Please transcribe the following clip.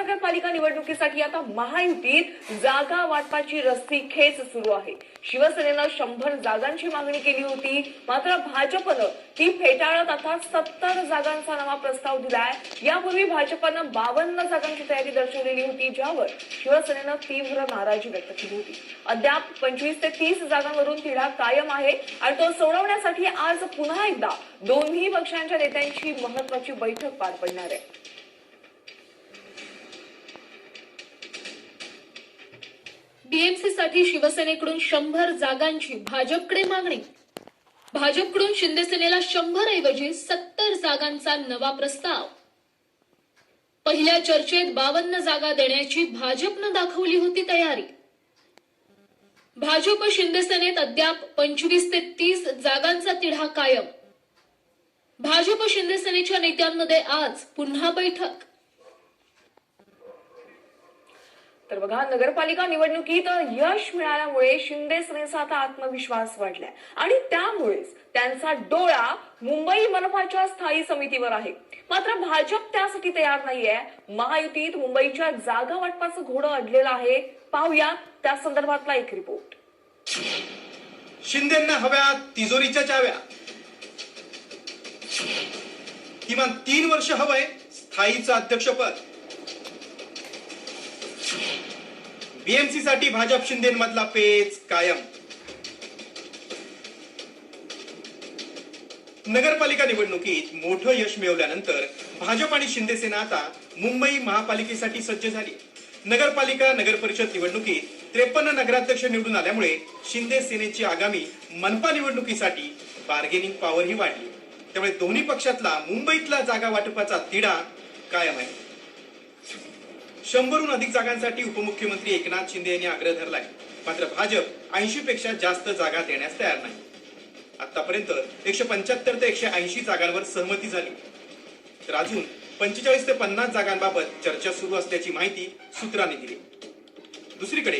महानगरपालिका निवडणुकीसाठी आता महायुतीत जागा वाटपाची रस्सीखेच सुरू आहे। शिवसेनेनं 100 जागांची मागणी केली होती, मात्र भाजपनं ती फेटाळत आता 70 जागांचा नवा प्रस्ताव दिलाय। यापूर्वी भाजपनं 52 जागांची तयारी दर्शवलेली होती, ज्यावर शिवसेनेनं तीव्र नाराजी व्यक्त केली होती। अद्याप 25 ते 30 जागांवरून तिढा कायम आहे आणि तो सोडवण्यासाठी आज पुन्हा एकदा दोन्ही पक्षांच्या नेत्यांची महत्त्वाची बैठक पार पडणार आहे। बीएमसी साठी शिवसेनेकडून 100 जागांची भाजपकडे मागणी। भाजपकडून शिंदे सेनेला 100 ऐवजी 70 जागांचा नवा प्रस्ताव। पहिल्या चर्चेत 52 जागा देण्याची भाजपनं दाखवली होती तयारी। भाजप शिंदे सेनेत अद्याप 25 ते 30 जागांचा तिढा कायम। भाजप शिंदे सेनेच्या नेत्यांमध्ये आज पुन्हा बैठक। तर बघा, नगरपालिका निवडणुकीत यश मिळाल्यामुळे शिंदे सेनेचा आता आत्मविश्वास वाढलाय आणि त्यामुळेच त्यांचा डोळा मुंबई मनपाच्या स्थायी समितीवर आहे। मात्र भाजप त्यासाठी तयार नाहीये। महायुतीत मुंबईच्या जागा वाटपाचं घोडं अडलेलं आहे। पाहूया त्या संदर्भातला एक रिपोर्ट। शिंदेंना हव्या तिजोरीच्या चाव्या। किमान 3 वर्ष हवंय स्थायीचं अध्यक्षपद। बीएमसी साठी भाजप शिंदेमधला पेच कायम। नगरपालिका निवडणुकीत मोठं यश मिळवल्यानंतर भाजप आणि शिंदे सेना आता मुंबई महापालिकेसाठी सज्ज झाली। नगरपालिका नगर परिषद निवडणुकीत 53 नगराध्यक्ष निवडून आल्यामुळे शिंदे सेनेची आगामी मनपा निवडणुकीसाठी बार्गेनिंग पॉवर ही वाढली। त्यामुळे दोन्ही पक्षातला मुंबईतला जागा वाटपाचा तिढा कायम आहे। 100हून अधिक जागांसाठी उपमुख्यमंत्री एकनाथ शिंदे यांनी आग्रह धरलाय, मात्र भाजप 80 पेक्षा जास्त जागा देण्यास तयार नाही। आतापर्यंत 175 ते 180 जागांवर सहमती झाली, तर अजून 45 ते 50 जागांबाबत चर्चा सुरू असल्याची माहिती सूत्रांनी दिली। दुसरीकडे